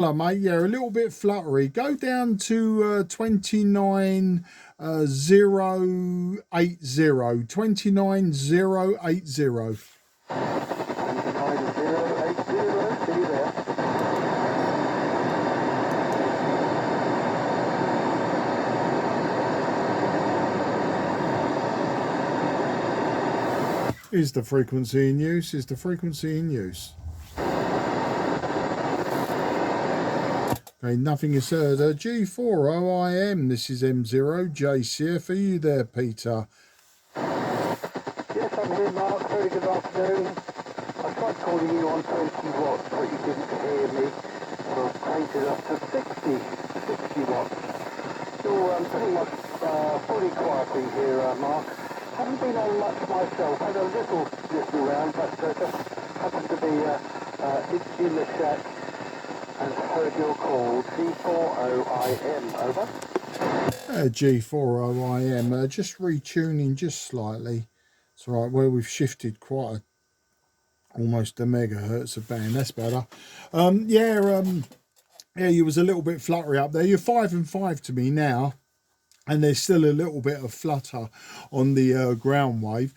Hello, mate. Yeah, a little bit fluttery. Go down to 29080. 29080. See you there. Is the frequency in use? Is the frequency in use? Okay, nothing is heard. G4OIM, this is M0JCF. Are you there, Peter? Yes, I'm here, Mark. Very good afternoon. I tried calling you on 20 watts, but you didn't hear me. So I've cranked it up to 60 watts. You're pretty much fully quieting here, Mark. Haven't been on much myself. Had a little listen around, but just happened to be in the shack and heard your call. G4OIM, over. G4OIM, just retuning just slightly. It's all right, where we've shifted quite almost a megahertz of band. That's better. Yeah, you was a little bit fluttery up there. You're 5 and 5 to me now, and there's still a little bit of flutter on the ground wave.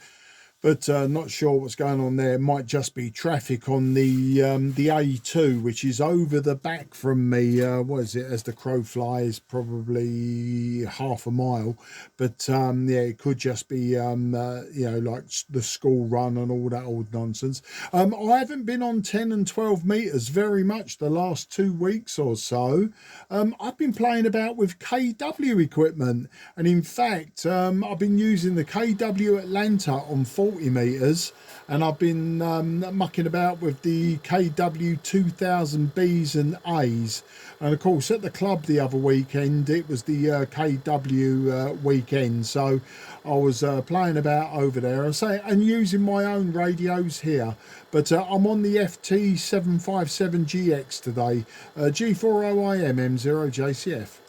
But not sure what's going on there. It might just be traffic on the A2, which is over the back from me. What is it? As the crow flies, probably half a mile. But yeah, it could just be you know, like the school run and all that old nonsense. I haven't been on 10 and 12 meters very much the last 2 weeks or so. I've been playing about with KW equipment, and in fact, I've been using the KW Atlanta on 40 meters, and I've been mucking about with the KW 2000 Bs and As, and of course at the club the other weekend it was the KW weekend, so I was playing about over there and using my own radios here. But I'm on the FT-757GX today, G4OIM M0JCF.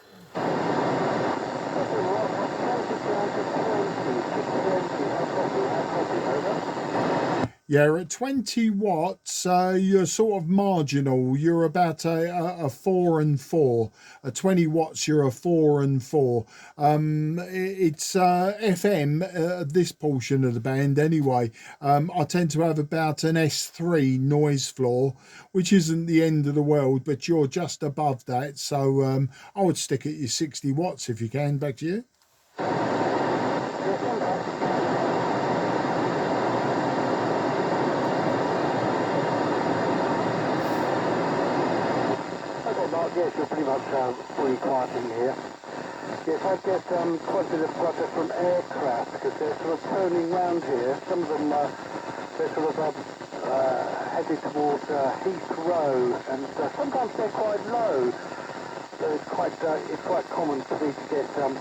Yeah, at 20 watts, you're sort of marginal. You're about a 4 and 4. At 20 watts, you're a 4 and 4. It's FM, this portion of the band anyway. I tend to have about an S3 noise floor, which isn't the end of the world, but you're just above that. So I would stick at your 60 watts if you can. Back to you. Yes, you're pretty much fully quieting here. Yes, I get quite a bit of flutter from aircraft because they're sort of turning round here. Some of them, they're sort of headed towards Heathrow, and sometimes they're quite low. So it's quite common for me to get sort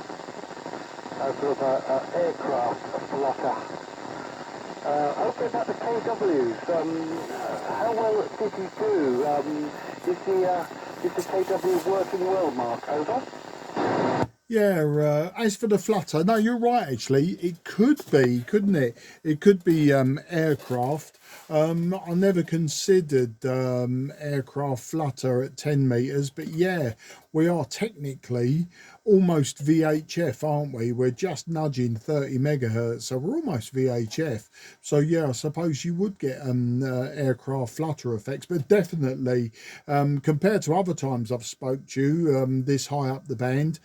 of aircraft flutter. Okay, about the KWs. How well did you do? Is the KW working well, Mark? Over. Yeah, as for the flutter, no, you're right, actually. It could be, couldn't it? It could be aircraft. I never considered aircraft flutter at 10 meters, but yeah, we are technically almost VHF, aren't we? We're just nudging 30 megahertz, so we're almost VHF. So yeah, I suppose you would get aircraft flutter effects, but definitely compared to other times I've spoke to you this high up the band,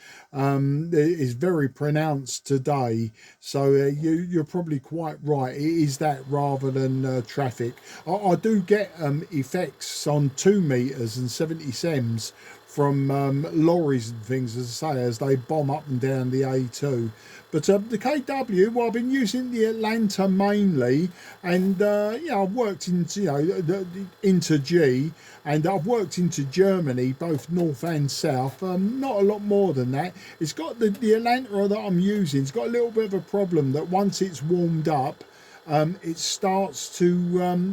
it is very pronounced today. So you're probably quite right. It is that rather than traffic. I do get effects on 2 meters and 70 sems from lorries and things, as I say, as they bomb up and down the A2. But the KW, well, I've been using the Atlanta mainly, and yeah, I've worked into, you know, into G, and I've worked into Germany, both north and south. Not a lot more than that. It's got the Atlanta that I'm using. It's got a little bit of a problem that once it's warmed up, it starts to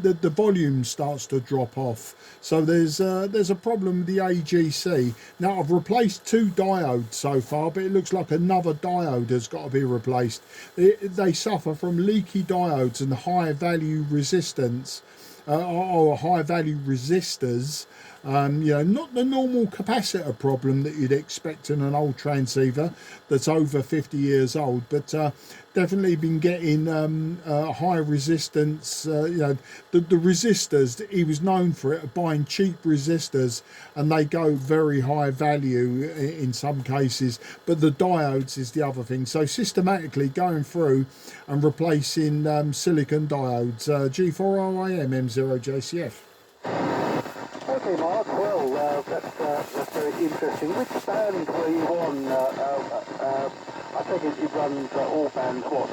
the volume starts to drop off. So there's a problem with the AGC. Now I've replaced 2 diodes so far, but it looks like another diode has got to be replaced. They suffer from leaky diodes and high value resistance or high value resistors You know, not the normal capacitor problem that you'd expect in an old transceiver that's over 50 years old, but definitely been getting high resistance. You know, the resistors, he was known for it, buying cheap resistors, and they go very high value in some cases, but the diodes is the other thing. So systematically going through and replacing silicon diodes, G4OIM M0JCF. Okay, Mark. Well, that's very interesting. Which band were you on? I think it runs all bands. What?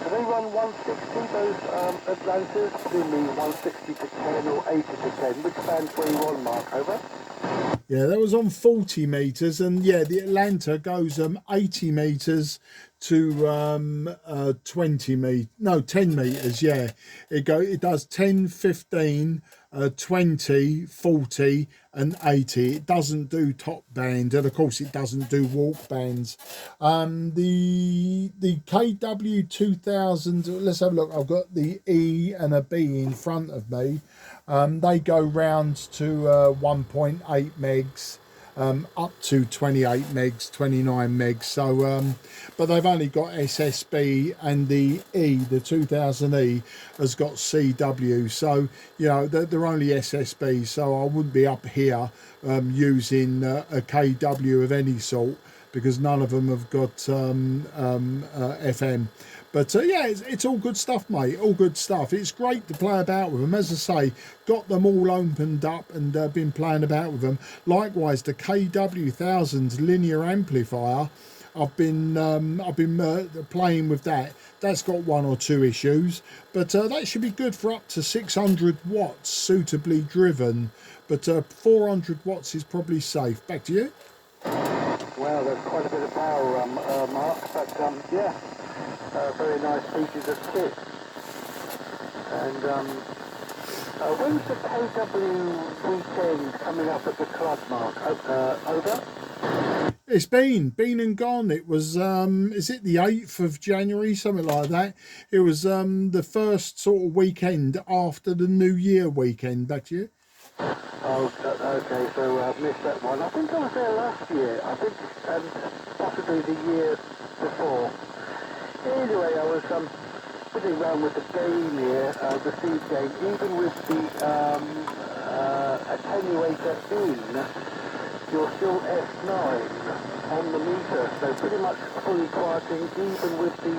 Do they run 160? Those Atlantas, presumably 160 to 10 or 80 to 10. Which bands were you on, Mark? Over. Yeah, that was on 40 meters, and yeah, the Atlanta goes 80 meters to 20 meters, no, 10 meters. Yeah, it does 10, 15, 20, 40 and 80. It doesn't do top band, and of course it doesn't do walk bands. The KW 2000, let's have a look. I've got the E and a B in front of me. They go round to 1.8 megs, up to 28 megs, 29 megs. So, but they've only got SSB, and the E, the 2000E, has got CW. So, you know, they're only SSB. So I wouldn't be up here using a KW of any sort, because none of them have got FM. But yeah, it's all good stuff, mate. All good stuff. It's great to play about with them. As I say, got them all opened up and been playing about with them. Likewise, the KW1000 linear amplifier, I've been playing with that. That's got one or two issues, but that should be good for up to 600 watts, suitably driven. But 400 watts is probably safe. Back to you. Well, there's quite a bit of power, Mark, but yeah, very nice pieces of kit. And when's the KW weekend coming up at the club, Mark? Over? It's been and gone. It was is it the 8th of January, something like that? It was the first sort of weekend after the New Year weekend. Back to you. Oh, okay, so I've missed that one. I think I was there last year. I think, and possibly the year before. Anyway, I was sitting around with the game here, the seed game, even with the attenuator in, you're still F9 on the meter, so pretty much fully quieting, even with the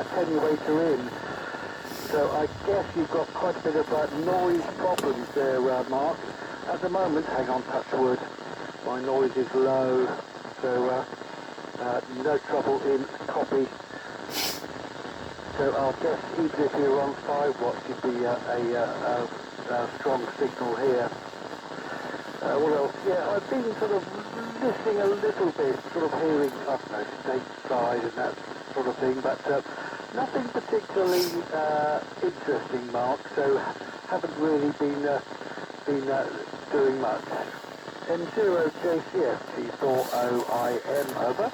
attenuator in. So I guess you've got quite a bit of noise problems there, Mark. At the moment, hang on, touch wood, my noise is low, so no trouble in copy. So I'll guess even if you're on 5 watts, you'd be a strong signal here. What else? Yeah, I've been sort of listening a little bit, sort of hearing, I don't know, stateside and that sort of thing, but nothing particularly interesting, Mark, so haven't really been doing much. M0JCF, G4OIM, over.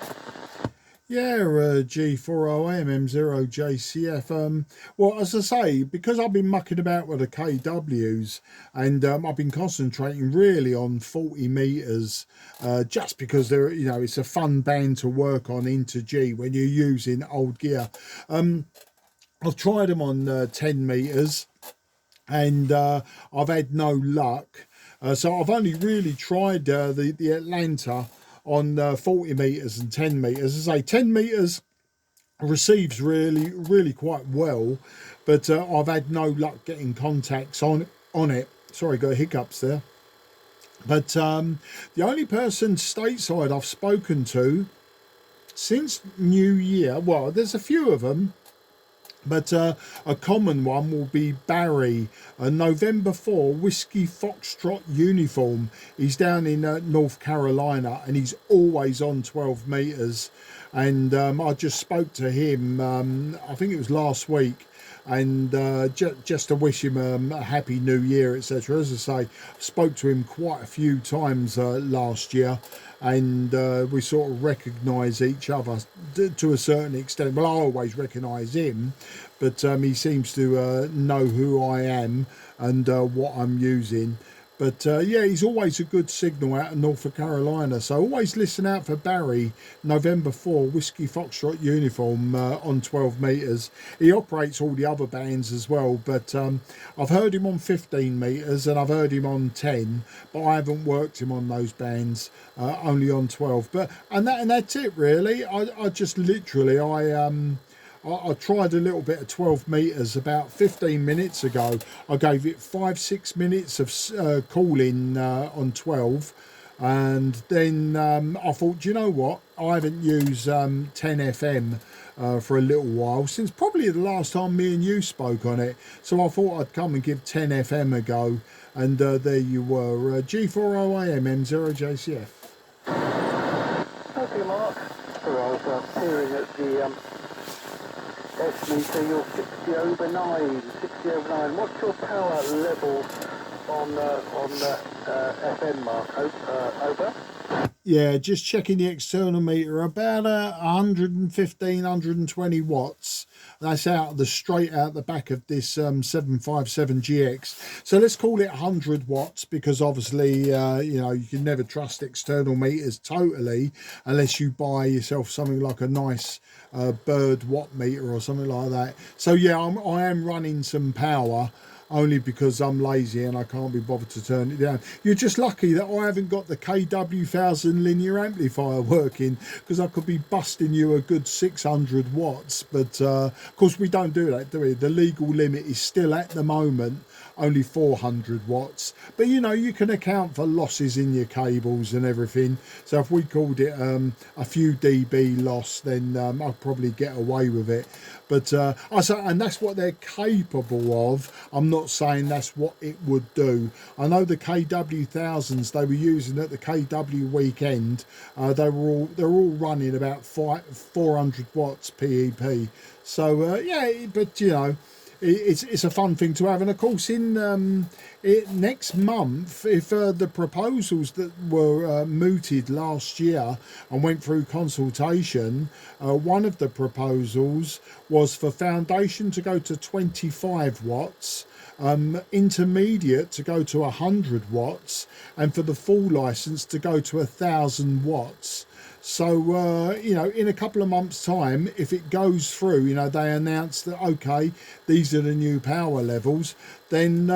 Yeah, G4OM M0JCF. Well, as I say, because I've been mucking about with the KWs, and I've been concentrating really on 40 meters, just because they're, you know, it's a fun band to work on into G when you're using old gear. I've tried them on 10 meters, and I've had no luck. So I've only really tried the Atlanta on 40 meters and 10 meters. As I say, 10 meters receives really quite well, but I've had no luck getting contacts on it. Sorry, got hiccups there. But the only person stateside I've spoken to since New Year, well, there's a few of them, but a common one will be Barry, November 4, Whiskey Foxtrot uniform. He's down in North Carolina, and he's always on 12 meters. And I just spoke to him, I think it was last week, and just to wish him a happy new year, etc. As I say, spoke to him quite a few times last year, and we sort of recognise each other to a certain extent. Well, I always recognise him, but he seems to know who I am and what I'm using. But yeah, he's always a good signal out of North Carolina. So always listen out for Barry, November 4, Whiskey Foxtrot uniform on 12 metres. He operates all the other bands as well, but I've heard him on 15 metres and I've heard him on 10, but I haven't worked him on those bands, only on 12. But and that's it really. I just literally I tried a little bit of 12 metres about 15 minutes ago. I gave it 5-6 minutes of calling on 12, and then I thought, do you know what? I haven't used 10 FM for a little while, since probably the last time me and you spoke on it. So I thought I'd come and give 10 FM a go, and there you were, G40AM M0JCF. Okay, Mark. So I was peering at the S meter, you're 60 over 9, 60 over 9. What's your power level on FM, Mark? Over? Yeah, just checking the external meter, about 115, 120 watts. That's straight out the back of this 757GX. So let's call it 100 watts, because obviously, you know, you can never trust external meters totally unless you buy yourself something like a nice bird watt meter or something like that. So yeah, I am running some power, only because I'm lazy and I can't be bothered to turn it down. You're just lucky that I haven't got the KW1000 linear amplifier working, because I could be busting you a good 600 watts. But of course we don't do that, do we? The legal limit is still at the moment only 400 watts. But you know, you can account for losses in your cables and everything. So if we called it a few dB loss, then I'll probably get away with it. But I say, and that's what they're capable of. I'm not saying that's what it would do. I know the KW1000s they were using at the KW weekend. They're all running about 400 watts PEP. So yeah, but you know, it's a fun thing to have. And of course, in next month, if the proposals that were mooted last year and went through consultation, one of the proposals was for foundation to go to 25 watts, intermediate to go to 100 watts, and for the full license to go to 1,000 watts. So, you know, in a couple of months' time, if it goes through, you know, they announce that, okay, these are the new power levels, then,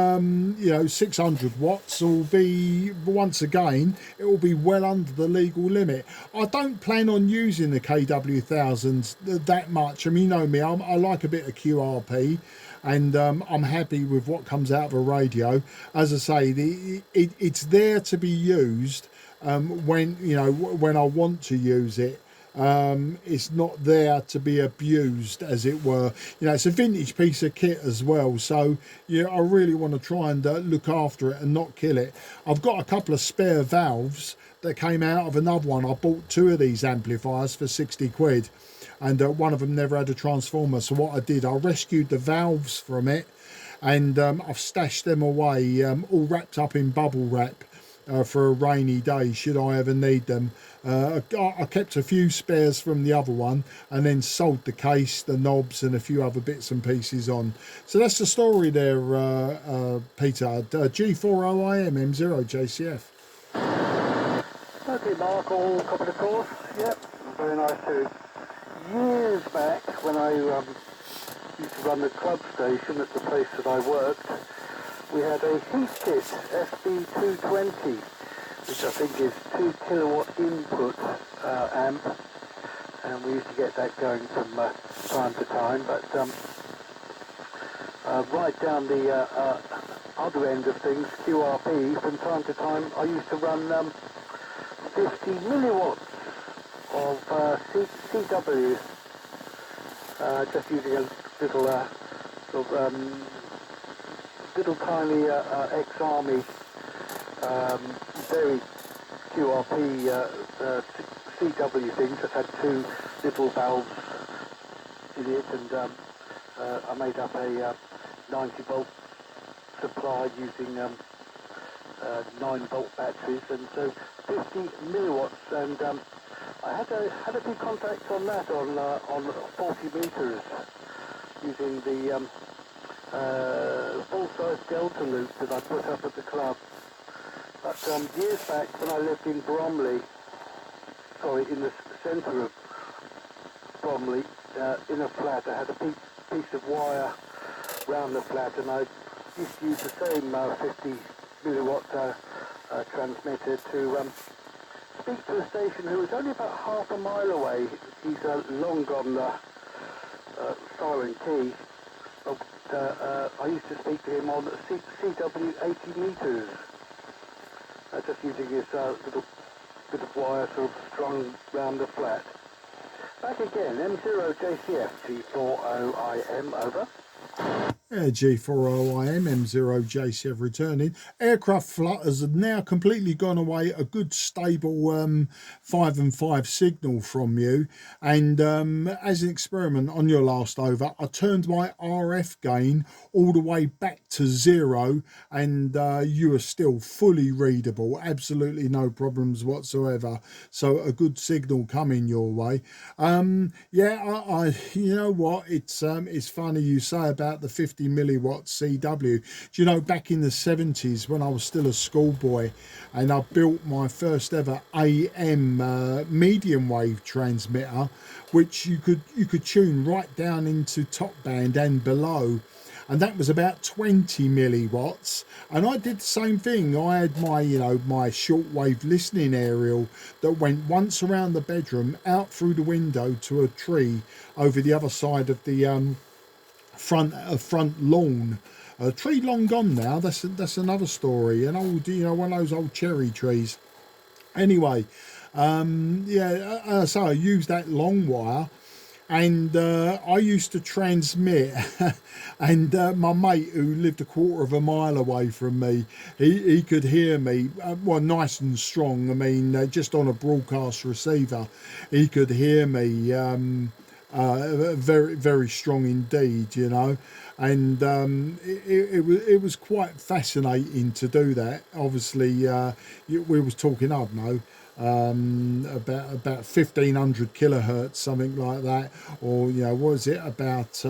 you know, 600 watts will be, once again, it will be well under the legal limit. I don't plan on using the KW1000s that much. I mean, you know me, I like a bit of QRP. And I'm happy with what comes out of a radio. As I say, it's there to be used when, you know, when I want to use it. It's not there to be abused, as it were. You know, it's a vintage piece of kit as well, so yeah, I really want to try and look after it and not kill it. I've got a couple of spare valves that came out of another one. I bought 2 of these amplifiers for 60 quid, and one of them never had a transformer. So what I did, I rescued the valves from it, and I've stashed them away, all wrapped up in bubble wrap, for a rainy day should I ever need them. I kept a few spares from the other one, and then sold the case, the knobs, and a few other bits and pieces on. So that's the story there, Peter. G40AM M0JCF. Okay, Mark, all copied the course. Yep, very nice too. Years back, when I used to run the club station at the place that I worked, we had a heat kit, FT-757GX, which I think is 2 kilowatt input amp, and we used to get that going from time to time. But right down the other end of things, QRP, from time to time, I used to run 50 milliwatts of CW, just using a little sort of little tiny ex-army very QRP CW thing. Just had 2 little valves in it, and I made up a 90 volt supply using 9 volt batteries, and so 50 milliwatts, and I had a few contacts on that on 40 meters using the full-size delta loop that I put up at the club. But years back when I lived in Bromley, sorry, in the centre of Bromley, in a flat, I had a piece of wire round the flat, and I used to use the same 50 milliwatt transmitter to speak to a station who was only about half a mile away. He's long gone silent key. But I used to speak to him on CW 80 metres, just using his little bit of wire sort of strung round the flat. Back again, M0JCF G40IM, over. G40IM, M0JCF returning. Aircraft flutters have now completely gone away. A good stable 5 and 5 signal from you. And as an experiment on your last over, I turned my RF gain all the way back to 0, and you are still fully readable. Absolutely no problems whatsoever. So a good signal coming your way. Yeah, I you know what? It's funny you say about the 50 milliwatt CW. Do you know, back in the 70s when I was still a schoolboy and I built my first ever AM medium wave transmitter, which you could tune right down into top band and below, and that was about 20 milliwatts. And I did the same thing. I had my, you know, my shortwave listening aerial that went once around the bedroom, out through the window to a tree over the other side of the front lawn. A tree long gone now. That's another story. An old, you know, one of those old cherry trees. Anyway, yeah. So I used that long wire, and I used to transmit, and my mate who lived a quarter of a mile away from me, he could hear me, well, nice and strong. I mean, just on a broadcast receiver, he could hear me very, very strong indeed, you know. And it was quite fascinating to do that. Obviously, we was talking, I don't know, about 1500 kilohertz, something like that, or, you know, what is it, about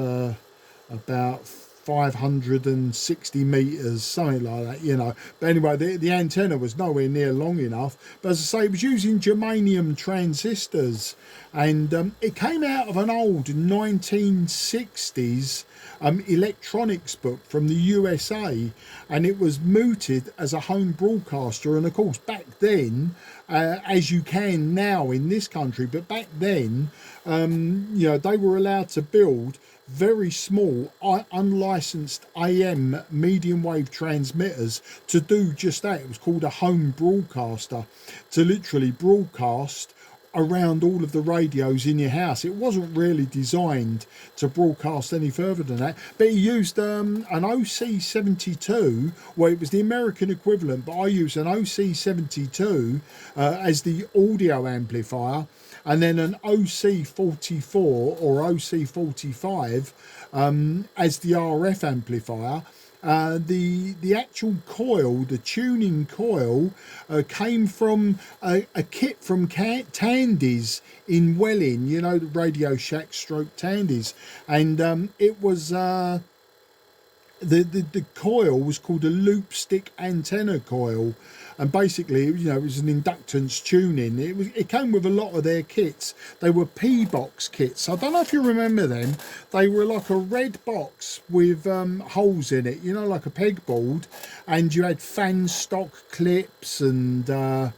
560 meters, something like that, you know. But anyway, the antenna was nowhere near long enough. But as I say, it was using germanium transistors, and it came out of an old 1960s electronics book from the USA, and it was mooted as a home broadcaster. And of course, back then, as you can now in this country, but back then, you know, they were allowed to build very small unlicensed AM medium wave transmitters to do just that. It was called a home broadcaster, to literally broadcast around all of the radios in your house. It wasn't really designed to broadcast any further than that, but he used an OC72. Well, it was the American equivalent, but I used an OC72 as the audio amplifier, and then an OC44 or OC45 as the RF amplifier. The actual coil, the tuning coil, came from a kit from Tandy's in Welling, you know, the Radio Shack stroke Tandy's, and it was the coil was called a loop stick antenna coil, and basically, you know, it was an inductance tuning. It came with a lot of their kits. They were P-box kits. I don't know if you remember them. They were like a red box with holes in it, you know, like a pegboard, and you had fan stock clips and you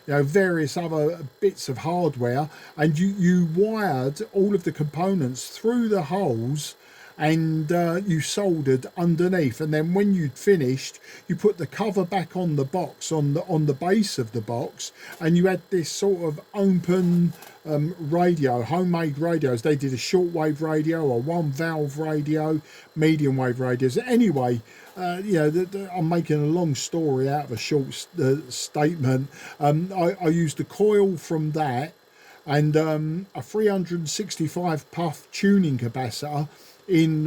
know, various other bits of hardware, and you wired all of the components through the holes, and you soldered underneath, and then when you'd finished, you put the cover back on the box, on the base of the box, and you had this sort of open radio, homemade radios. They did a shortwave radio, a one valve radio, medium wave radios. Anyway, you know, I'm making a long story out of a short statement. I used the coil from that, and a 365 puff tuning capacitor in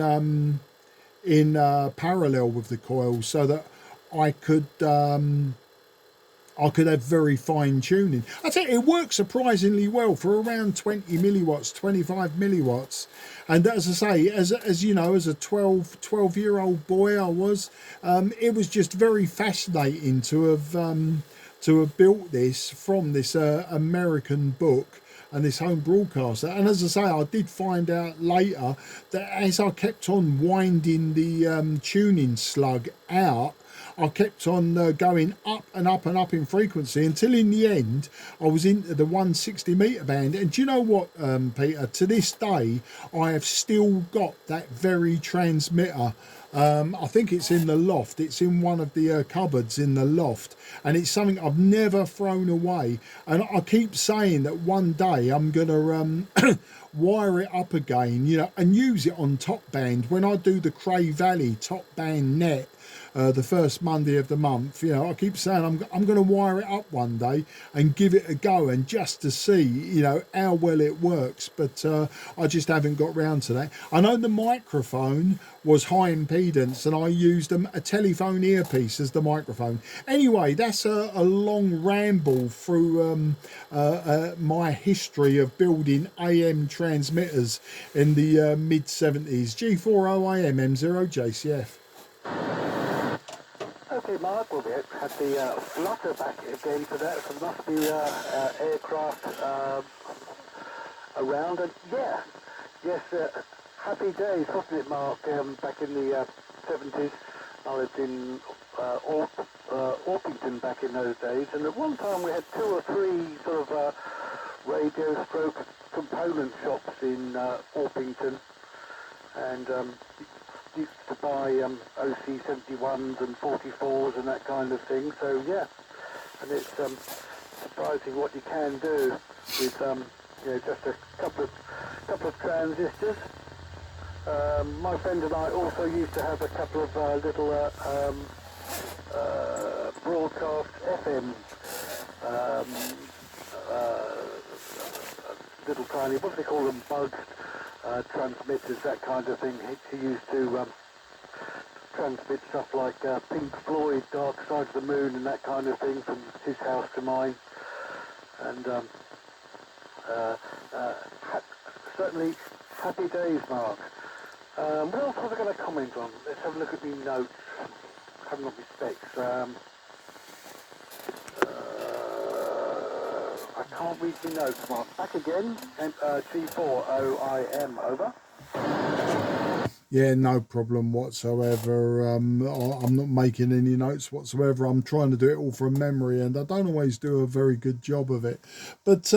parallel with the coil, so that I could I could have very fine tuning. I tell you, it works surprisingly well for around 20 milliwatts, 25 milliwatts. And as I say, as you know, as a 12-year-old boy I was, it was just very fascinating to have built this from this American book and this home broadcaster. And as I say, I did find out later that as I kept on winding the tuning slug out, I kept on going up and up and up in frequency until in the end I was into the 160 meter band. And do you know what, Peter? To this day, I have still got that very transmitter. I think it's in the loft. It's in one of the cupboards in the loft, and it's something I've never thrown away. And I keep saying that one day I'm gonna wire it up again, you know, and use it on top band when I do the Cray Valley top band net. The first Monday of the month, you know, I keep saying I'm going to wire it up one day and give it a go, and just to see, you know, how well it works. But I just haven't got round to that. I know the microphone was high impedance, and I used a telephone earpiece as the microphone. Anyway, that's a long ramble through my history of building AM transmitters in the mid 70s. G40AM M0 JCF. Okay, Mark, we'll have the flutter back again for that. So there must be aircraft around. And yeah, yes, happy days, wasn't it, Mark? Back in the 70s, I lived in Orpington back in those days. And at one time we had 2 or 3 sort of radio stroke component shops in Orpington. And used to buy OC71s and 44s and that kind of thing. So yeah, and it's surprising what you can do with you know, just a couple of transistors. My friend and I also used to have a couple of little broadcast FM little tiny, what do they call them, bugs, transmitters, that kind of thing. He used to transmit stuff like Pink Floyd, Dark Side of the Moon and that kind of thing from his house to mine. And certainly happy days, Mark. What else was I going to comment on? Let's have a look at the notes. Haven't got my specs. I can't read the notes, Mark. Back again. G40IM, over. Yeah, no problem whatsoever. I'm not making any notes whatsoever. I'm trying to do it all from memory, and I don't always do a very good job of it. But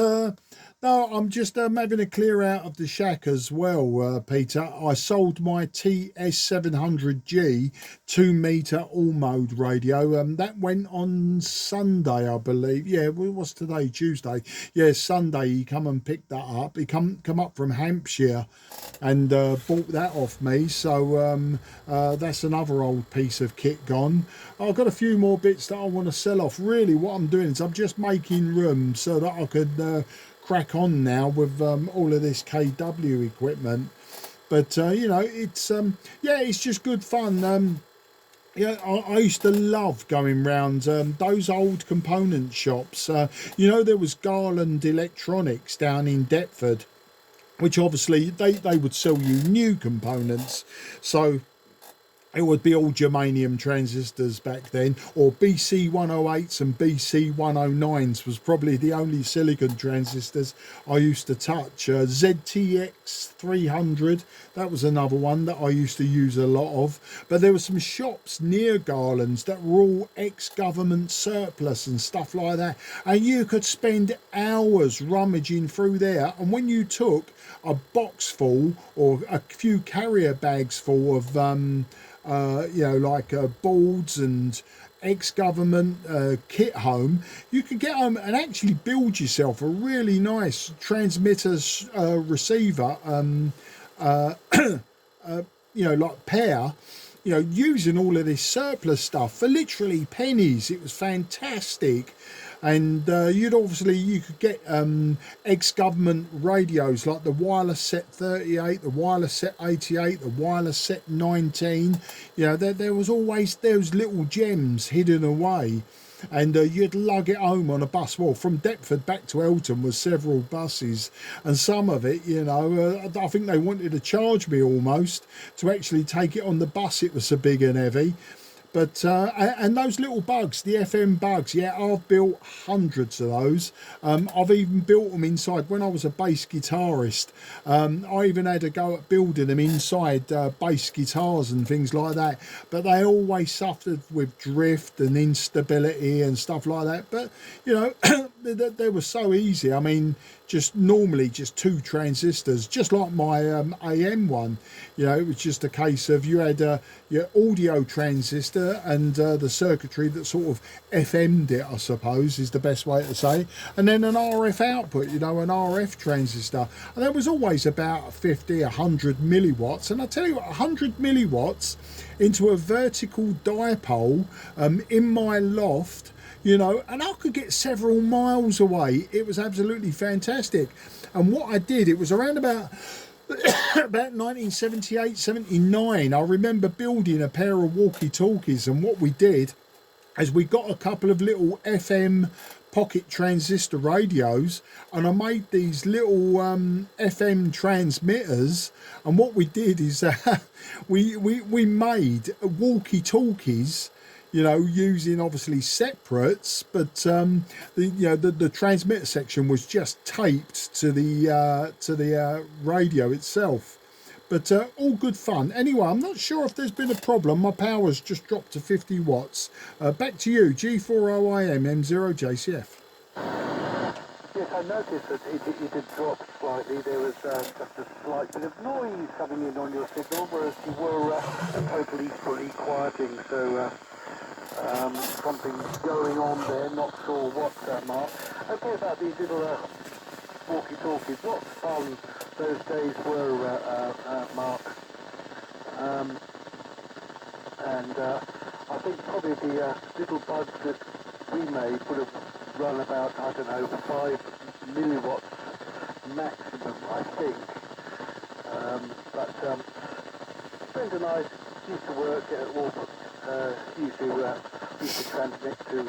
no, I'm just having a clear out of the shack as well, Peter. I sold my TS700G 2-meter all-mode radio. That went on Sunday, I believe. Yeah, what's today? Tuesday. Yeah, Sunday he come and picked that up. He come up from Hampshire and bought that off me. So that's another old piece of kit gone. I've got a few more bits that I want to sell off. Really, what I'm doing is I'm just making room so that I could crack on now with all of this KW equipment. But you know, it's yeah, it's just good fun. Yeah, I used to love going round those old component shops. You know, there was Garland Electronics down in Deptford, which obviously they would sell you new components. So it would be all germanium transistors back then, or BC108s and BC109s was probably the only silicon transistors I used to touch. ZTX 300, that was another one that I used to use a lot of. But there were some shops near Garland's that were all ex-government surplus and stuff like that, and you could spend hours rummaging through there. And when you took a box full or a few carrier bags full of you know, like boards and ex-government kit home, you could get home and actually build yourself a really nice transmitter receiver, you know, like pair, you know, using all of this surplus stuff for literally pennies. It was fantastic. And you could get ex-government radios like the Wireless Set 38, the Wireless Set 88, the Wireless Set 19. You know, there was always those little gems hidden away. and you'd lug it home on a bus. Well, from Deptford back to Elton was several buses, and some of it, you know, I think they wanted to charge me almost to actually take it on the bus. It was so big and heavy. But and those little bugs, the FM bugs, yeah, I've built hundreds of those. I've even built them inside when I was a bass guitarist. I even had to go at building them inside bass guitars and things like that. But they always suffered with drift and instability and stuff like that. But you know, they were so easy. I mean, just normally just 2 transistors, just like my AM one. You know, it was just a case of you had your audio transistor and the circuitry that sort of FM'd it, I suppose is the best way to say, and then an RF output, you know, an RF transistor, and there was always about 50, 100 milliwatts. And I tell you what, 100 milliwatts into a vertical dipole in my loft, you know, and I could get several miles away. It was absolutely fantastic. And what I did, it was around about 1978, 79. I remember building a pair of walkie-talkies, and what we did is we got a couple of little FM pocket transistor radios, and I made these little FM transmitters. And what we did is we made walkie-talkies, you know, using obviously separates, but the transmitter section was just taped to the radio itself. But all good fun. Anyway, I'm not sure if there's been a problem. My power's just dropped to 50 watts. Back to you, G40IM M0JCF. Yes, I noticed that it had dropped slightly. There was just a slight bit of noise coming in on your signal, whereas you were totally fully quieting. So something going on there, not sure what, Mark. Okay, about these little walkie-talkies, what fun those days were, Mark. And I think probably the little bugs that we made would have run about, I don't know, 5 milliwatts maximum, I think. But friends and I used to work used to transmit to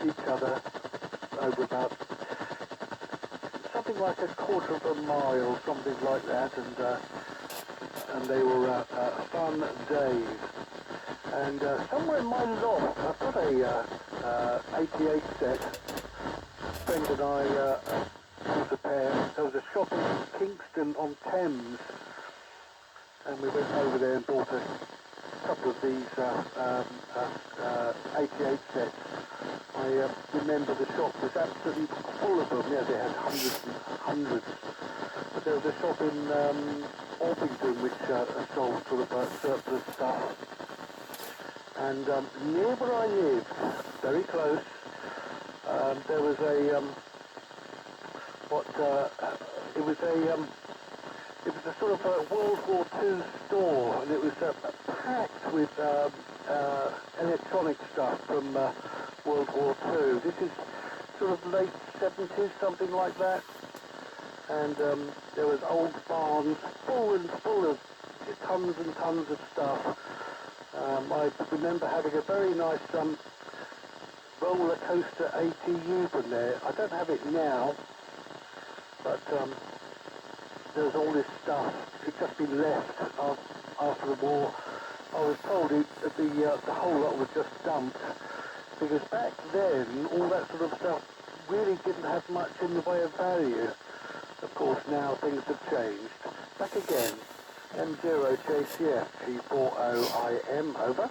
each other over about something like a quarter of a mile, something like that, and they were fun days. And somewhere in my loft, I've got a 88 set. Friend and I bought a pair. There was a shop in Kingston on Thames, and we went over there and bought a couple of these 88 sets. I remember the shop was absolutely full of them. Yeah, they had hundreds and hundreds. But there was a shop in Orpington which sold sort of surplus stuff. And near where I lived, very close, there was a it was a sort of a World War II store, and it was packed with electronic stuff from World War II. This is sort of late 70s, something like that. And there was old barns full of tons and tons of stuff. I remember having a very nice roller coaster ATU from there. I don't have it now, but there's all this stuff. It's just been left after the war. I was told the whole lot was just dumped, because back then all that sort of stuff really didn't have much in the way of value. Of course, now things have changed. Back again. M0JCF, G40IM, over.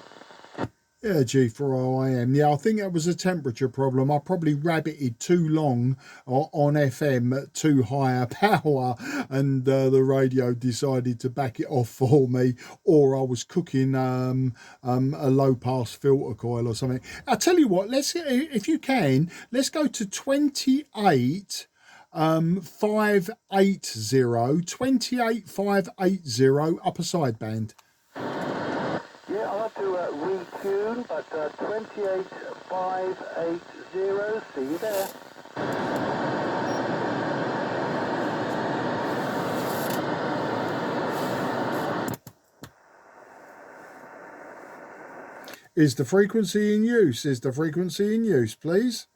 Yeah, G40IM. Yeah, I think that was a temperature problem. I probably rabbited too long on FM at too high a power, and the radio decided to back it off for me, or I was cooking a low pass filter coil or something. I'll tell you what, if you can, let's go to 28. 580, 28580 upper sideband. Yeah, I'll have to retune, but 28580, see you there. Is the frequency in use? Is the frequency in use, please?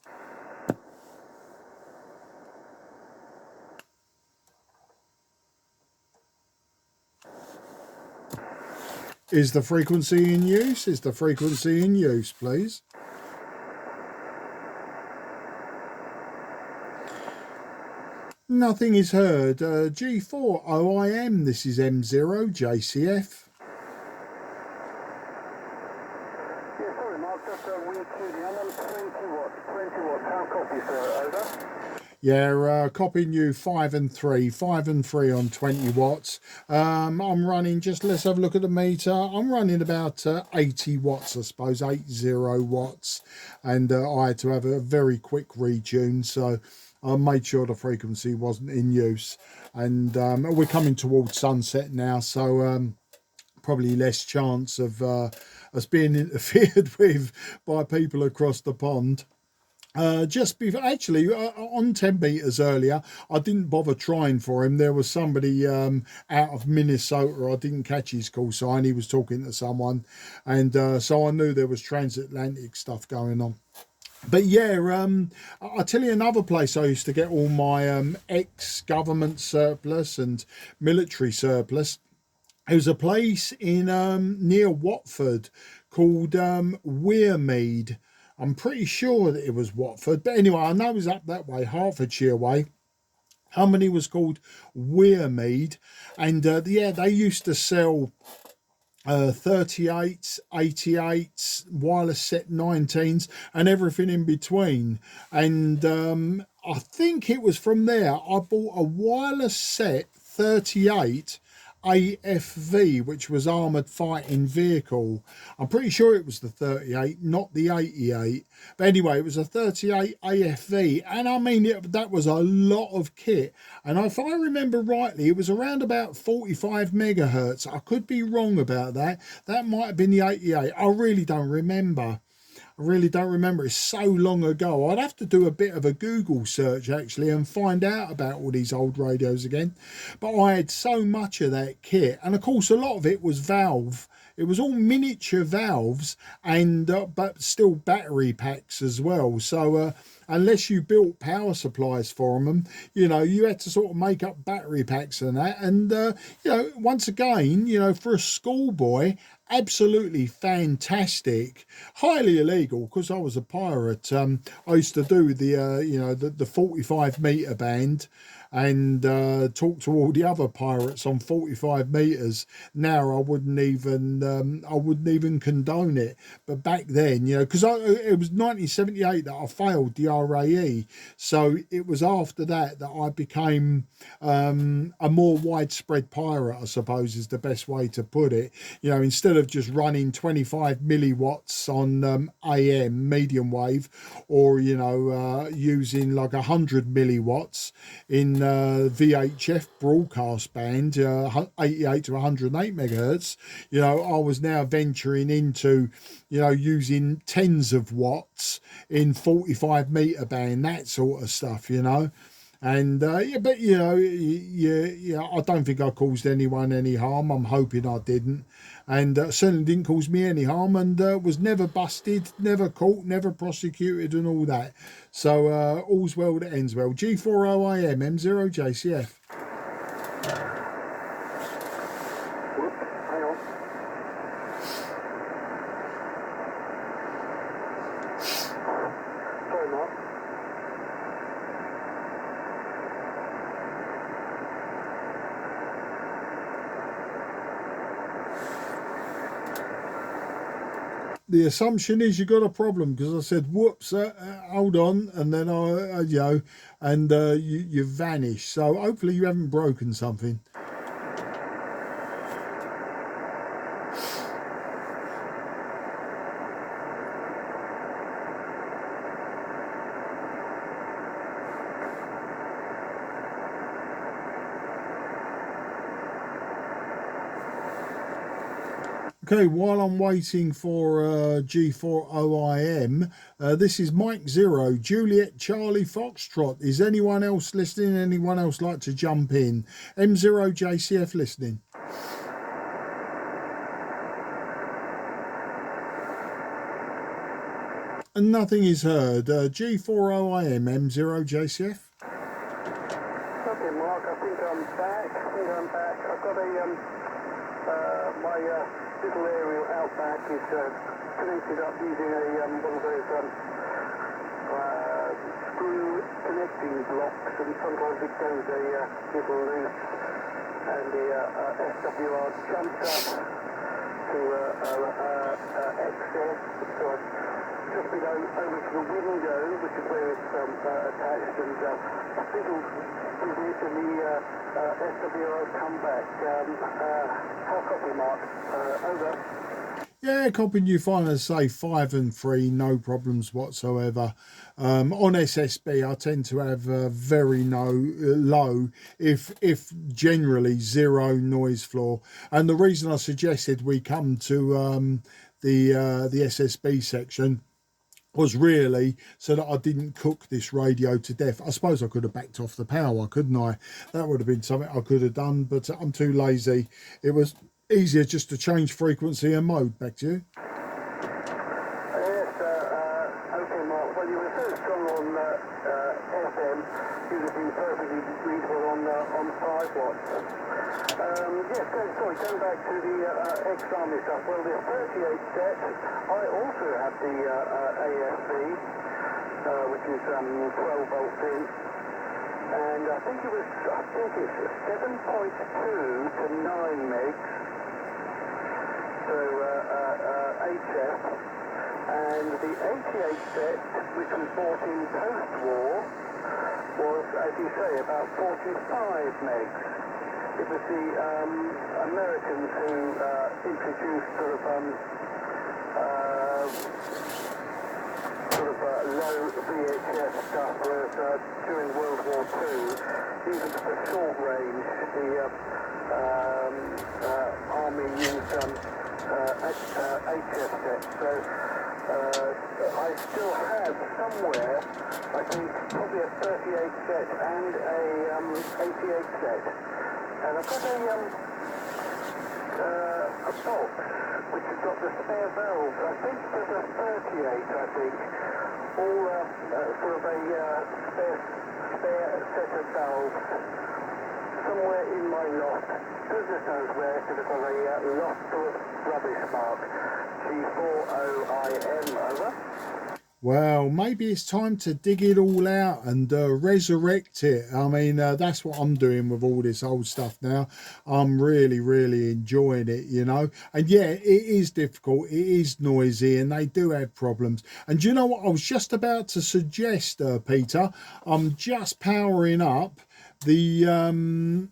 Is the frequency in use? Is the frequency in use, please? Nothing is heard. G4 OIM, this is M0 JCF. Yeah, sorry, Mark, just re-tuning. I'm on 20 watts. 20 watts. How copy, sir? Over. Yeah, copying you 5 and 3 on 20 watts. I'm running, just let's have a look at the meter. I'm running about 80 watts, I suppose, 80 watts. And I had to have a very quick retune, so I made sure the frequency wasn't in use. And we're coming towards sunset now, so probably less chance of us being interfered with by people across the pond. Just before, actually, on 10 meters earlier, I didn't bother trying for him. There was somebody out of Minnesota. I didn't catch his call sign. He was talking to someone, and so I knew there was transatlantic stuff going on. But yeah, I'll tell you another place I used to get all my ex-government surplus and military surplus. There was a place in near Watford called Wearmead. I'm pretty sure that it was Watford, but anyway, I know it was up that way, Hertfordshire way. Company was called Wearmead, and yeah, they used to sell 38s, 88s, wireless set 19s, and everything in between. And I think it was from there I bought a wireless set 38 AFV, which was armoured fighting vehicle. I'm pretty sure it was the 38, not the 88. But anyway, it was a 38 AFV, and I mean, that was a lot of kit. And if I remember rightly, it was around about 45 megahertz. I could be wrong about that. That might have been the 88. I really don't remember. I really don't remember. It's so long ago. I'd have to do a bit of a Google search actually and find out about all these old radios again. But I had so much of that kit, and of course a lot of it was valve. It was all miniature valves, and but still battery packs as well. So unless you built power supplies for them, you know, you had to sort of make up battery packs and that. And you know, once again, you know, for a schoolboy, absolutely fantastic. Highly illegal because I was a pirate. I used to do the you know, the 45 meter band, and talk to all the other pirates on 45 meters. Now I wouldn't even condone it, but back then, you know, because it was 1978 that I failed the RAE, so it was after that that I became a more widespread pirate, I suppose is the best way to put it. You know, instead of just running 25 milliwatts on AM medium wave, or you know, using like 100 milliwatts in VHF broadcast band, 88 to 108 megahertz, you know, I was now venturing into, you know, using tens of watts in 45 meter band, that sort of stuff, you know. And yeah, but you know, yeah, I don't think I caused anyone any harm. I'm hoping I didn't, and certainly didn't cause me any harm, and was never busted, never caught, never prosecuted, and all that. So all's well that ends well. G4OIM M0 JCF. Whoops, hang on. Sorry, Mark. The assumption is you got a problem, because I said, whoops, hold on, and then I you know, and you vanished. So hopefully you haven't broken something. Okay, while I'm waiting for G4OIM, this is Mike Zero, Juliet Charlie Foxtrot. Is anyone else listening? Anyone else like to jump in? M0 JCF listening. And nothing is heard. G40IMM0JCF. Okay, Mark, I think I'm back. I've got my little aerial outback is connected up using one of those screw connecting blocks, and sometimes it goes a little loose, and the SWR jumps up to excess, so I've just been over to the window, which is where it's attached, and fiddled with it, and the SWR come back. How copy, Mark? Over. Yeah, copying you fine, as I say, 5 and 3, no problems whatsoever. On SSB, I tend to have very low, if generally zero noise floor. And the reason I suggested we come to the SSB section was really so that I didn't cook this radio to death. I suppose I could have backed off the power, couldn't I? That would have been something I could have done, but I'm too lazy. It was easier just to change frequency and mode. Back to you. Yes, okay, Mark. Well, you were so strong on FM, you'd have been perfectly reasonable on 5 watts. Yes, going back to the ex-army stuff. Well, the 38 set, I also have the AFB, which is 12 volts in, and I think it's 7.2 to 9 megs. So HF, and the 88 set, which was bought in post-war, was, as you say, about 45 megs. It was the Americans who introduced sort of low VHF stuff, whereas during World War II, even for short range, the Army used HF sets. So I still have somewhere, I think, probably a 38 set and a 88 set. And I've got a box which has got the spare valves. I think there's a 38, I think. All sort of a spare set of valves somewhere in my loft. Goodness knows where, because I've got a loft full of rubbish, Mark. G40IM, over. Well, maybe it's time to dig it all out and resurrect it. I mean, that's what I'm doing with all this old stuff now. I'm really, really enjoying it, you know. And yeah, it is difficult. It is noisy, and they do have problems. And do you know what I was just about to suggest, Peter? I'm just powering up the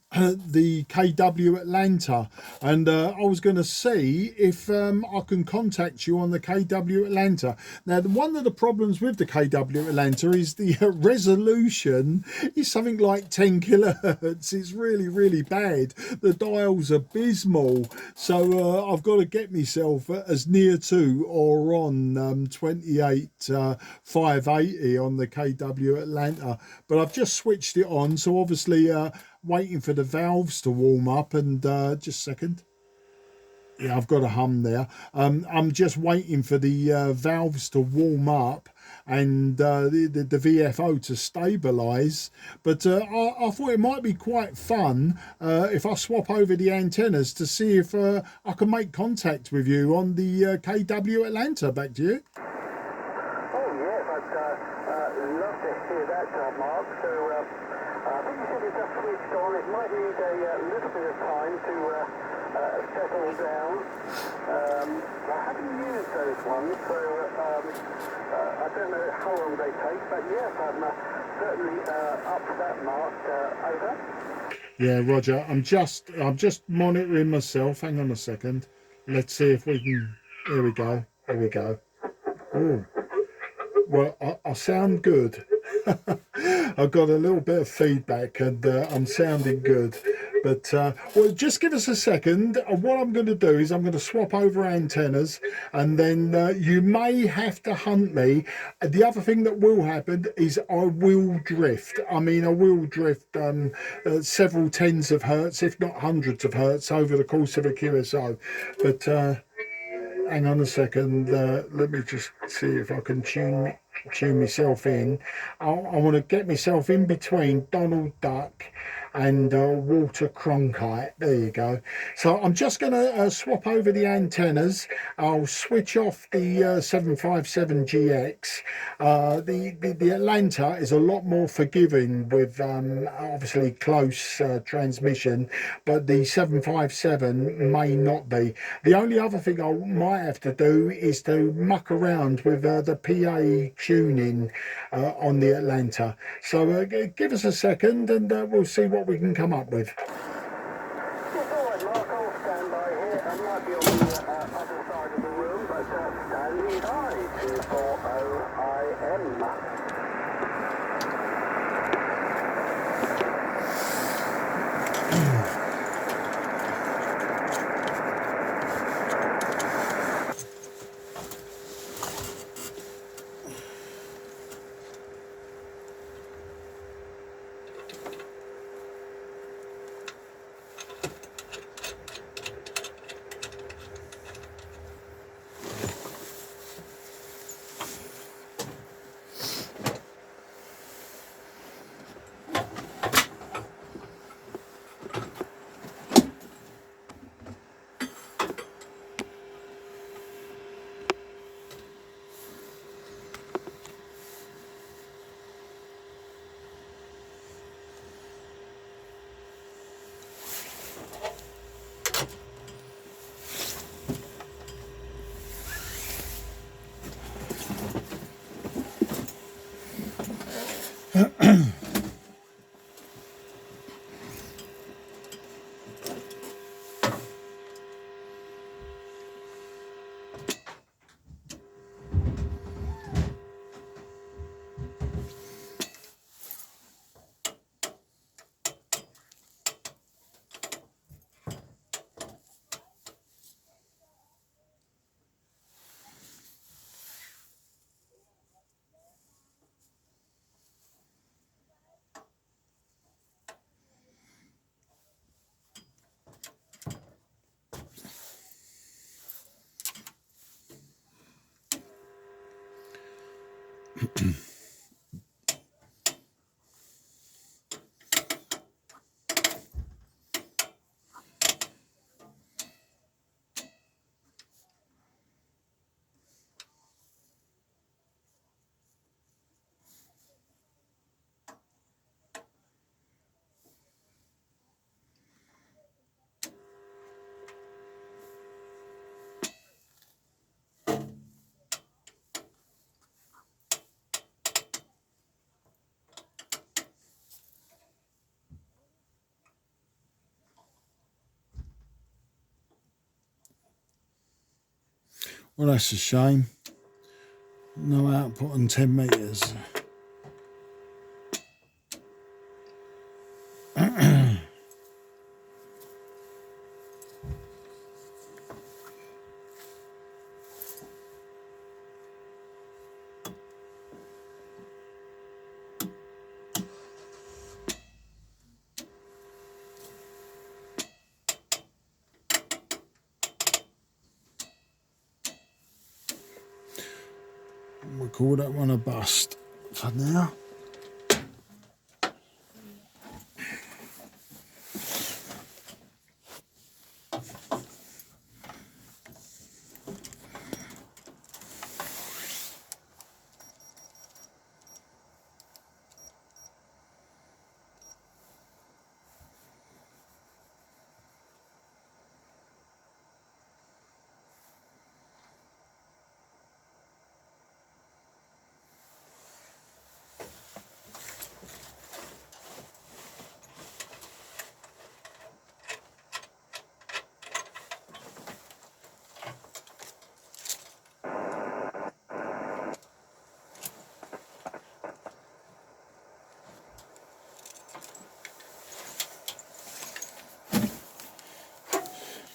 KW Atlanta, and I was going to see if I can contact you on the KW Atlanta. Now, one of the problems with the KW Atlanta is the resolution is something like 10 kilohertz. It's really, really bad. The dial's abysmal, so I've got to get myself as near to or on 28 580 on the KW Atlanta, but I've just switched it on, so obviously waiting for the valves to warm up, and just a second. Yeah, I've got a hum there. I'm just waiting for the valves to warm up and the VFO to stabilise. But I thought it might be quite fun if I swap over the antennas to see if I can make contact with you on the KW Atlanta. Back to you. Oh, yes, I'd love to hear that, Mark. So I think you said it's just switched on. It might need a little bit of time to settle down. I haven't used those ones, so I don't know how long they take, but yes, I'm certainly up to that, Mark. Over. Yeah, Roger. I'm just monitoring myself. Hang on a second. Let's see if we can. Here we go. Here we go. Oh, well, I sound good. I've got a little bit of feedback, and I'm sounding good. But well, just give us a second. What I'm going to do is I'm going to swap over antennas, and then you may have to hunt me. The other thing that will happen is I will drift. I mean, I will drift several tens of hertz, if not hundreds of hertz, over the course of a QSO. But hang on a second. Let me just see if I can tune myself in. I want to get myself in between Donald Duck and Walter Cronkite. There you go. So I'm just going to swap over the antennas. I'll switch off the 757GX. The Atlanta is a lot more forgiving with obviously close transmission, but the 757 may not be. The only other thing I might have to do is to muck around with the PA tuning on the Atlanta. So give us a second and we'll see what we can come up with. Yes, all right, Mark, I'll stand by here. I might be on the other side of the room, but standing by, 240 IM. Well, that's a shame. No output on 10 meters. We'll call that one a bust for now.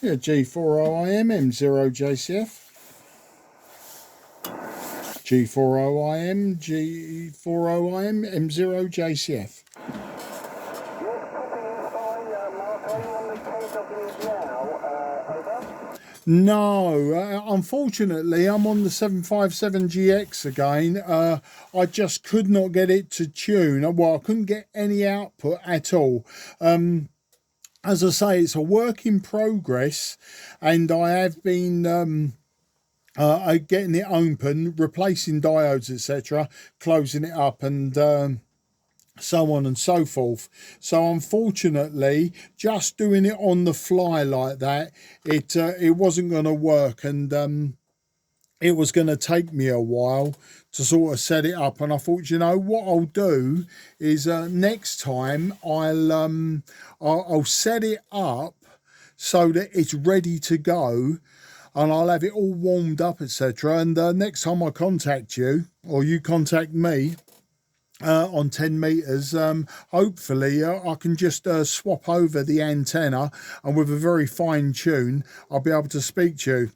Yeah, G40IM M0JCF. G40IM G40IM M0JCF. No, unfortunately, I'm on the 757GX again. I just could not get it to tune. Well, I couldn't get any output at all. As I say, it's a work in progress, and I have been getting it open, replacing diodes, etc., closing it up, and so on and so forth. So unfortunately, just doing it on the fly like that, it wasn't going to work, and it was going to take me a while to sort of set it up. And I thought, you know, what I'll do is next time I'll set it up so that it's ready to go, and I'll have it all warmed up, etc. And next time I contact you, or you contact me, on 10 meters, hopefully I can just swap over the antenna, and with a very fine tune I'll be able to speak to you.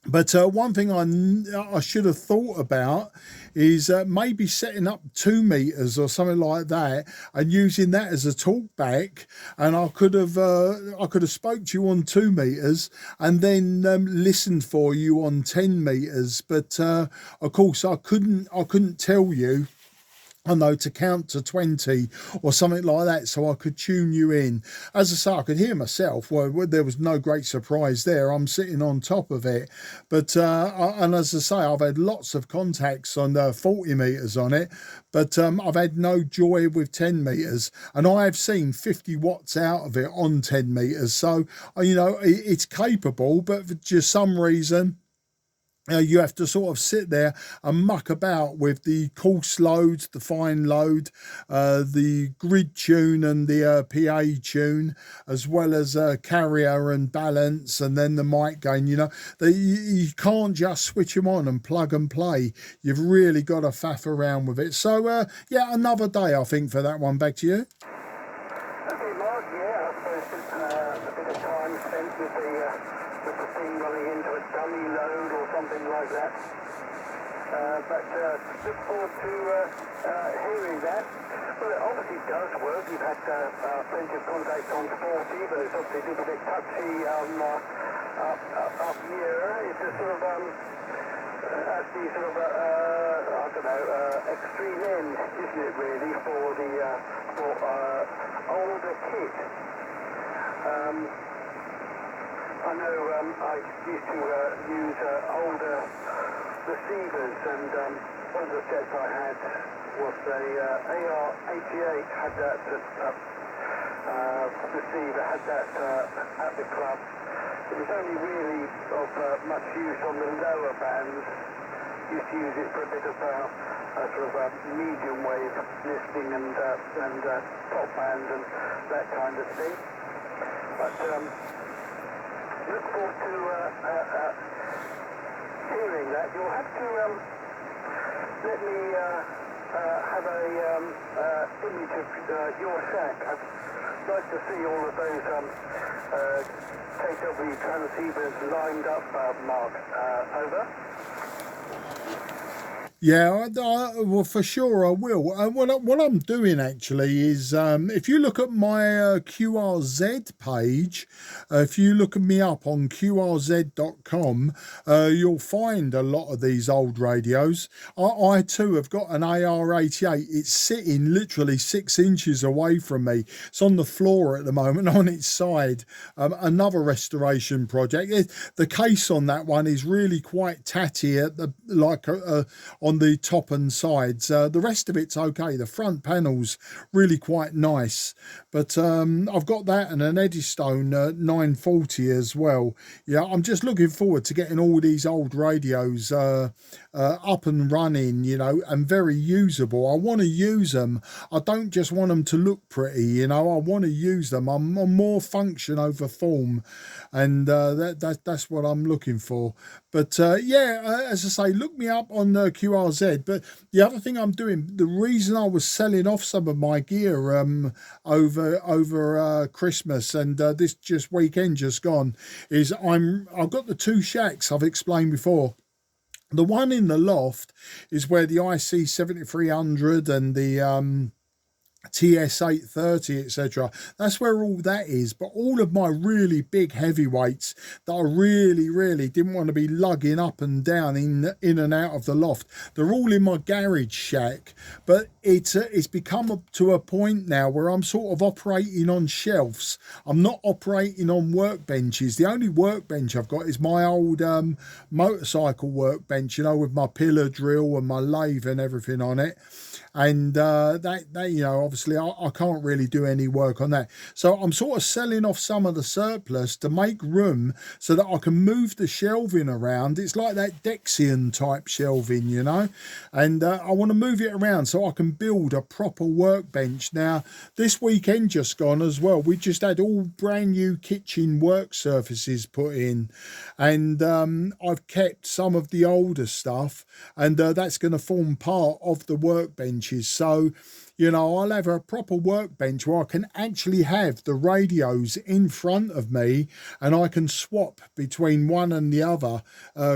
But one thing I should have thought about is maybe setting up 2 meters or something like that, and using that as a talkback. And I could have spoke to you on 2 meters, and then listened for you on 10 meters. But of course I couldn't tell you, I know, to count to 20 or something like that, so I could tune you in. As I say, I could hear myself. Well, there was no great surprise there. I'm sitting on top of it. But and as I say, I've had lots of contacts on 40 meters on it, but I've had no joy with 10 meters, and I have seen 50 watts out of it on 10 meters. So you know, it's capable, but for just some reason you have to sort of sit there and muck about with the coarse loads, the fine load, the grid tune and the PA tune, as well as carrier and balance, and then the mic gain. You know, you can't just switch them on and plug and play. You've really got to faff around with it. So, yeah, another day, I think, for that one. Back to you. Okay, Mark, yeah, I suppose it's a bit of time spent with the thing running into a dummy load or something like that. But look forward to hearing that. Well, it obviously does work. You've had plenty of contacts on 40, but it's obviously a little bit touchy up here. It's a sort of at the sort of I don't know, extreme end, isn't it, really, for the older kit. I know I used to use older receivers, and one of the sets I had was a AR-88, had that receiver, had that at the club. It was only really of much use on the lower bands. Used to use it for a bit of sort of medium wave listening and top band and that kind of thing. But look forward to hearing that. You'll have to let me have a image of your shack. I'd like to see all of those KW transceivers lined up, Mark. Over. Yeah, well, for sure I will. What I'm doing actually is, if you look at my QRZ page, if you look me up on qrz.com, you'll find a lot of these old radios. I too have got an AR-88. It's sitting literally 6 inches away from me. It's on the floor at the moment, on its side. Another restoration project. The case on that one is really quite tatty at the on the top and sides. The rest of it's okay. The front panel's really quite nice, but I've got that and an Eddystone 940 as well. Yeah, I'm just looking forward to getting all these old radios up and running, you know, and very usable. I want to use them. I don't just want them to look pretty, you know. I want to use them. I'm more function over form, and that's what I'm looking for. But yeah, as I say, look me up on QRZ. But the other thing I'm doing, the reason I was selling off some of my gear over Christmas and this just weekend just gone, is I've got the 2 shacks I've explained before. The one in the loft is where the IC 7300 and the TS830, etc. That's where all that is. But all of my really big heavyweights that I really didn't want to be lugging up and down in and out of the loft, they're all in my garage shack. But it's become to a point now where I'm sort of operating on shelves. I'm not operating on workbenches. The only workbench I've got is my old motorcycle workbench, you know, with my pillar drill and my lathe and everything on it. And that you know, obviously I can't really do any work on that, so I'm sort of selling off some of the surplus to make room so that I can move the shelving around. It's like that Dexian type shelving, you know, and I want to move it around so I can build a proper workbench. Now this weekend just gone as well, we just had all brand new kitchen work surfaces put in, and I've kept some of the older stuff, and that's going to form part of the workbench. So, you know, I'll have a proper workbench where I can actually have the radios in front of me, and I can swap between one and the other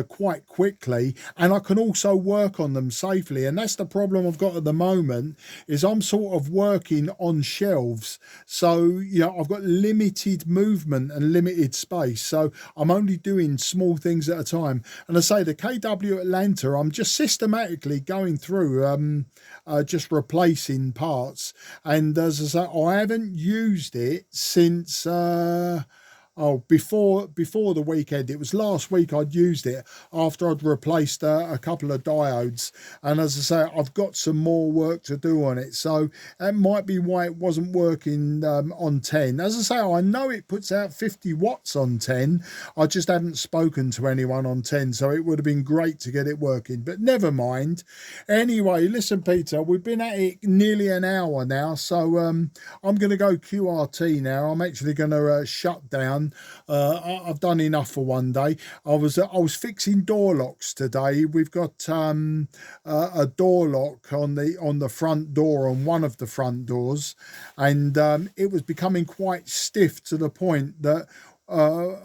quite quickly, and I can also work on them safely. And that's the problem I've got at the moment, is I'm sort of working on shelves, so you know, I've got limited movement and limited space, so I'm only doing small things at a time. And I say the KW Atlanta, I'm just systematically going through just replacing parts, and as I say, I haven't used it since before the weekend. It was last week I'd used it after I'd replaced a couple of diodes, and as I say, I've got some more work to do on it, so that might be why it wasn't working on 10. As I say, I know it puts out 50 watts on 10. I just haven't spoken to anyone on 10, so it would have been great to get it working, but never mind. Anyway, listen Peter, we've been at it nearly an hour now, so I'm going to go QRT now. I'm actually going to shut down. I've done enough for one day. I was fixing door locks today. We've got a door lock on the front door, on one of the front doors, and it was becoming quite stiff to the point that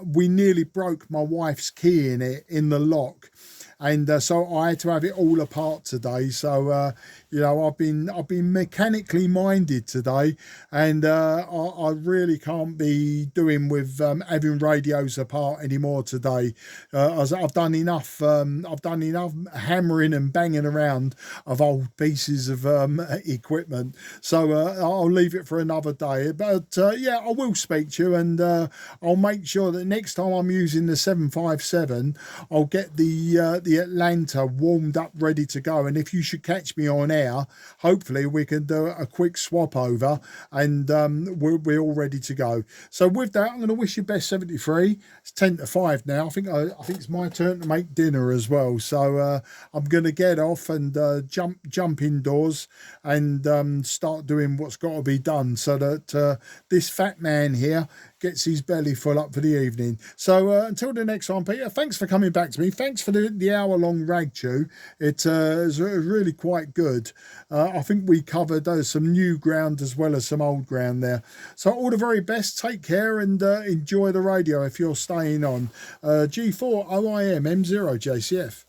we nearly broke my wife's key in the lock. And so I had to have it all apart today. So you know, I've been mechanically minded today, and I really can't be doing with having radios apart anymore today. I've done enough. I've done enough hammering and banging around of old pieces of equipment. So I'll leave it for another day. But yeah, I will speak to you, and I'll make sure that next time I'm using the 757, I'll get the Atlanta warmed up, ready to go. And if you should catch me on air, hopefully we can do a quick swap over, and we're all ready to go. So with that, I'm going to wish you best 73. It's 10 to 5 now. I think it's my turn to make dinner as well. So I'm going to get off and jump indoors and start doing what's got to be done, so that this fat man here gets his belly full up for the evening. So until the next time, Peter, thanks for coming back to me. Thanks for the hour-long rag chew. It is really quite good. I think we covered some new ground as well as some old ground there. So all the very best. Take care and enjoy the radio if you're staying on. G4 OIM M0 JCF.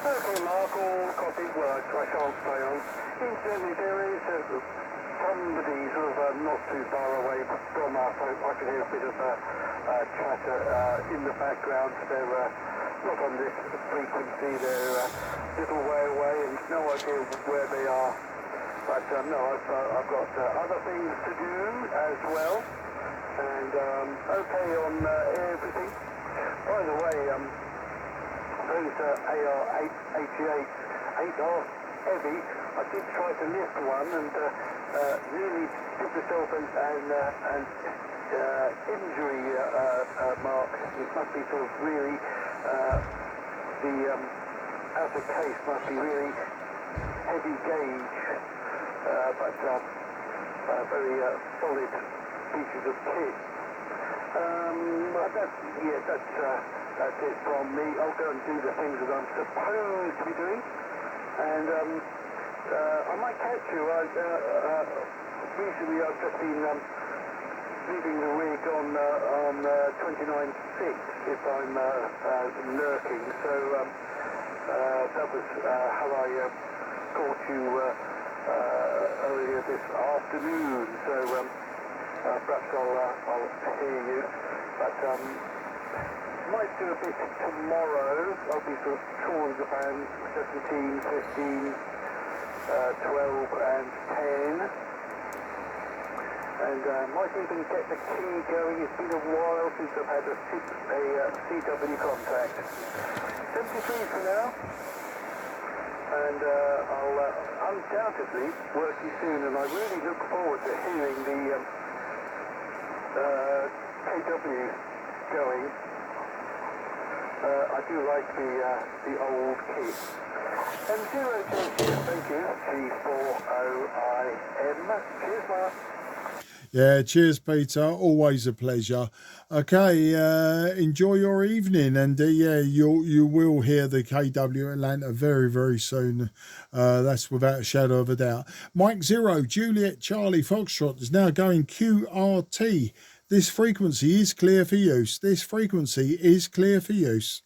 Okay, Mark, all copy works. I can't stay on. Incidentally, there is somebody sort of not too far away from us. I can hear a bit of chatter in the background. They're not on this frequency. They're a little way away, and no idea where they are. But no, I've got other things to do as well. And okay on everything. By the way, those AR-88s, 8R heavy, I did try to lift one and really did myself an injury mark. It must be sort of really, the outer case must be really heavy gauge, but very solid pieces of kit. That's it from me. I'll go and do the things that I'm supposed to be doing, and I might catch you. Recently I've just been leaving the rig on 29.6 if I'm lurking, so that was how I caught you earlier this afternoon, so perhaps I'll hear you, but might do a bit tomorrow. I'll be sort of trawling the bands 17, 15, 12 and 10, and might even get the key going. It's been a while since I've had a CW contact. 73 for now, and I'll undoubtedly work you soon, and I really look forward to hearing the KW going. I do like the old kit. And 0JC, thank you, G40IM. Cheers, Mark. Yeah, cheers, Peter. Always a pleasure. Okay, enjoy your evening, and yeah, you will hear the KW Atlanta very, very soon. That's without a shadow of a doubt. Mike 0, Juliet Charlie Foxtrot is now going QRT. This frequency is clear for use. This frequency is clear for use.